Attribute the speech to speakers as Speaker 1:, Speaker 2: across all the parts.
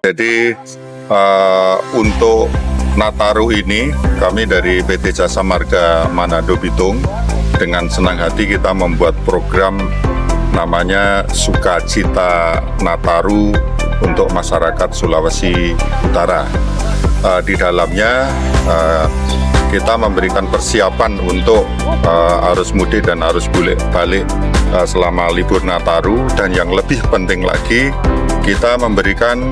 Speaker 1: Jadi untuk Nataru ini kami dari PT Jasa Marga Manado Bitung dengan senang hati kita membuat program namanya Sukacita Nataru untuk masyarakat Sulawesi Utara. Di dalamnya kita memberikan persiapan untuk arus mudik dan arus balik selama libur Nataru, dan yang lebih penting lagi kita memberikan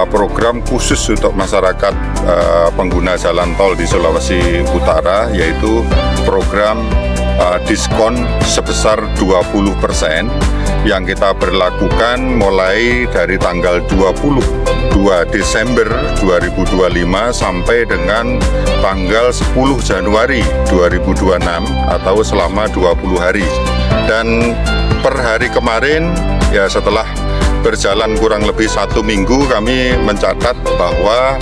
Speaker 1: program khusus untuk masyarakat pengguna jalan tol di Sulawesi Utara, yaitu program diskon sebesar 20% yang kita berlakukan mulai dari tanggal 22 Desember 2025 sampai dengan tanggal 10 Januari 2026 atau selama 20 hari. Dan per hari kemarin, ya setelah berjalan kurang lebih 1 minggu, kami mencatat bahwa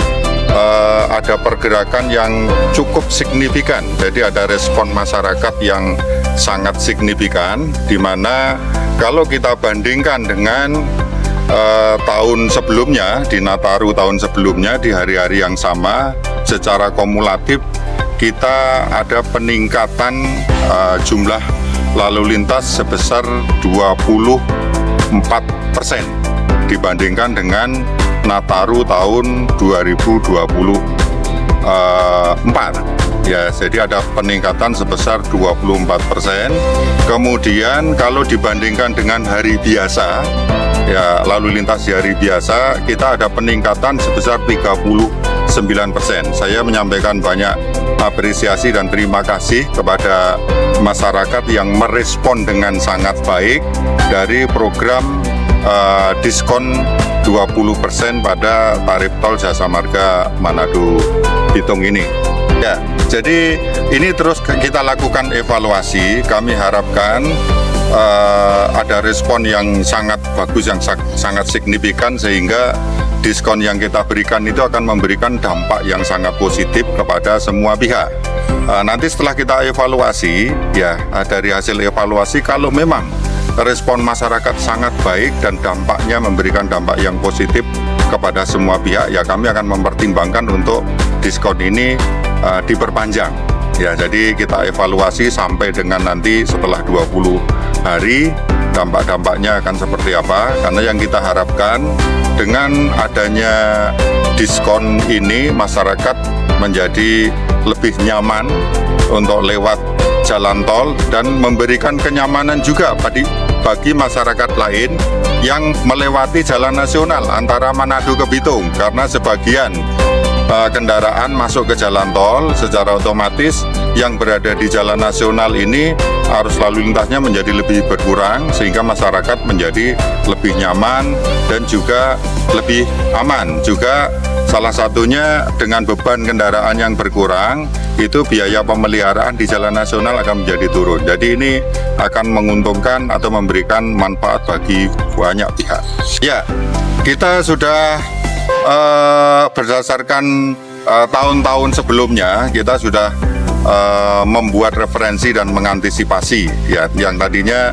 Speaker 1: ada pergerakan yang cukup signifikan. Jadi ada respon masyarakat yang sangat signifikan, di mana kalau kita bandingkan dengan tahun sebelumnya, di Nataru tahun sebelumnya, di hari-hari yang sama, secara kumulatif kita ada peningkatan jumlah lalu lintas sebesar 24% dibandingkan dengan Nataru tahun 2024. Ya, jadi ada peningkatan sebesar 24%. Kemudian kalau dibandingkan dengan hari biasa, ya lalu lintas di hari biasa, kita ada peningkatan sebesar 39%. Saya menyampaikan banyak apresiasi dan terima kasih kepada masyarakat yang merespon dengan sangat baik dari program diskon 20% pada tarif tol Jasa Marga Manado Bitung ini. Ya, jadi ini terus kita lakukan evaluasi. Kami harapkan ada respon yang sangat bagus, yang sangat signifikan, sehingga diskon yang kita berikan itu akan memberikan dampak yang sangat positif kepada semua pihak. Nanti setelah kita evaluasi, ya dari hasil evaluasi, kalau memang respon masyarakat sangat baik dan dampaknya memberikan dampak yang positif kepada semua pihak, ya kami akan mempertimbangkan untuk diskon ini diperpanjang. Ya, jadi kita evaluasi sampai dengan nanti setelah 20 hari dampak-dampaknya akan seperti apa, karena yang kita harapkan dengan adanya diskon ini masyarakat menjadi lebih nyaman untuk lewat jalan tol dan memberikan kenyamanan juga bagi masyarakat lain yang melewati jalan nasional antara Manado ke Bitung, karena sebagian kendaraan masuk ke jalan tol secara otomatis yang berada di jalan nasional ini arus lalu lintasnya menjadi lebih berkurang, sehingga masyarakat menjadi lebih nyaman dan juga lebih aman. Juga salah satunya dengan beban kendaraan yang berkurang, itu biaya pemeliharaan di jalan nasional akan menjadi turun. Jadi ini akan menguntungkan atau memberikan manfaat bagi banyak pihak. Ya, kita sudah berdasarkan tahun-tahun sebelumnya, kita sudah membuat referensi dan mengantisipasi, ya, yang tadinya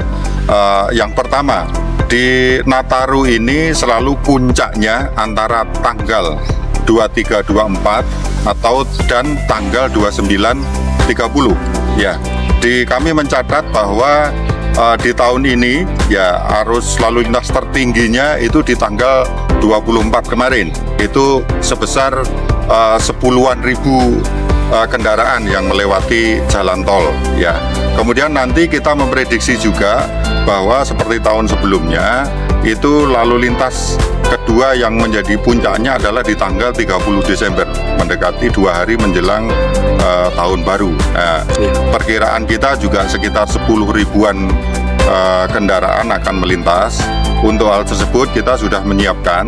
Speaker 1: yang pertama di Nataru ini selalu puncaknya antara tanggal 23, 24 dan tanggal 29, 30. Ya, kami mencatat bahwa di tahun ini, ya arus lalu lintas tertingginya itu di tanggal 24 kemarin, itu sebesar 10-an ribu kendaraan yang melewati jalan tol. Ya, kemudian nanti kita memprediksi juga bahwa seperti tahun sebelumnya, itu lalu lintas kedua yang menjadi puncaknya adalah di tanggal 30 Desember, mendekati 2 hari menjelang tahun baru. Nah, perkiraan kita juga sekitar 10 ribuan kendaraan akan melintas. Untuk hal tersebut kita sudah menyiapkan,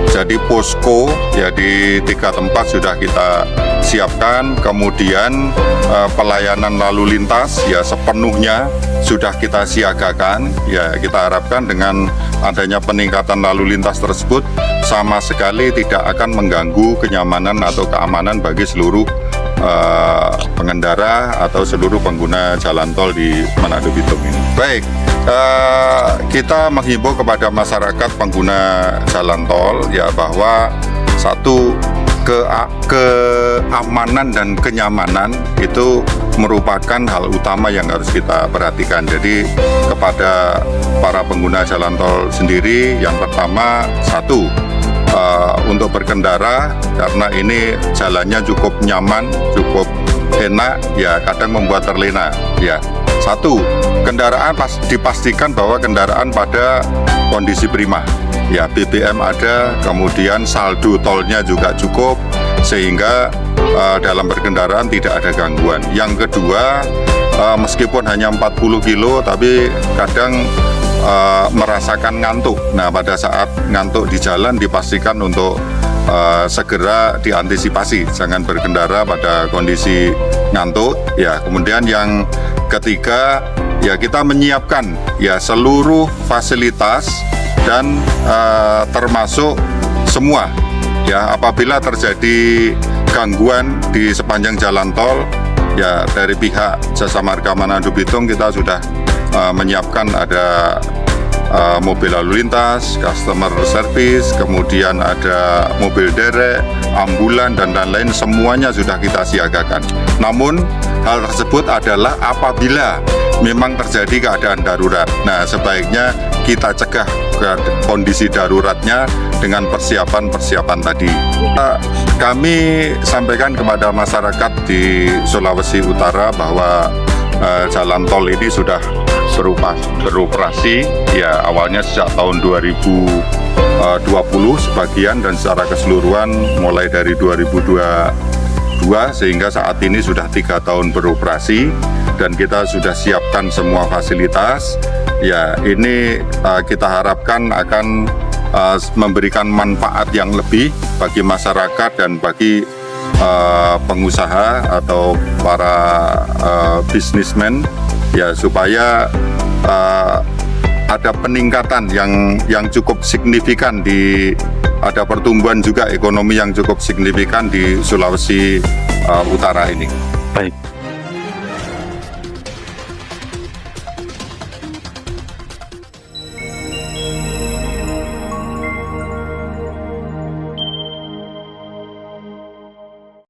Speaker 1: jadi posko ya di 3 tempat sudah kita siapkan. Kemudian pelayanan lalu lintas ya sepenuhnya sudah kita siagakan. Ya, kita harapkan dengan adanya peningkatan lalu lintas tersebut sama sekali tidak akan mengganggu kenyamanan atau keamanan bagi seluruh pengendara atau seluruh pengguna jalan tol di Manado Bitung ini. Baik, Kita menghimbau kepada masyarakat pengguna jalan tol ya bahwa satu, keamanan dan kenyamanan itu merupakan hal utama yang harus kita perhatikan. Jadi kepada para pengguna jalan tol sendiri, yang pertama satu, untuk berkendara karena ini jalannya cukup nyaman, cukup enak, ya kadang membuat terlena. Ya, satu, kendaraan dipastikan bahwa kendaraan pada kondisi prima. Ya, BBM ada, kemudian saldo tolnya juga cukup, sehingga dalam berkendaraan tidak ada gangguan. Yang kedua, meskipun hanya 40 kilo, tapi kadang merasakan ngantuk. Nah, pada saat ngantuk di jalan dipastikan untuk segera diantisipasi, jangan berkendara pada kondisi ngantuk. Ya, kemudian yang ketiga, ya kita menyiapkan ya seluruh fasilitas dan termasuk semua ya apabila terjadi gangguan di sepanjang jalan tol ya dari pihak Jasa Marga Manado Bitung kita sudah menyiapkan ada mobil lalu lintas, customer service, kemudian ada mobil derek, ambulan dan lain-lain, semuanya sudah kita siagakan. Namun hal tersebut adalah apabila memang terjadi keadaan darurat. Nah, sebaiknya kita cegah kondisi daruratnya dengan persiapan-persiapan tadi. Kami sampaikan kepada masyarakat di Sulawesi Utara bahwa jalan tol ini sudah beroperasi ya awalnya sejak tahun 2020 sebagian dan secara keseluruhan mulai dari 2022 sehingga saat ini sudah 3 tahun beroperasi dan kita sudah siapkan semua fasilitas. Ya, ini kita harapkan akan memberikan manfaat yang lebih bagi masyarakat dan bagi pengusaha atau para bisnismen ya supaya ada peningkatan yang cukup signifikan ada pertumbuhan juga ekonomi yang cukup signifikan di Sulawesi Utara ini.
Speaker 2: Baik.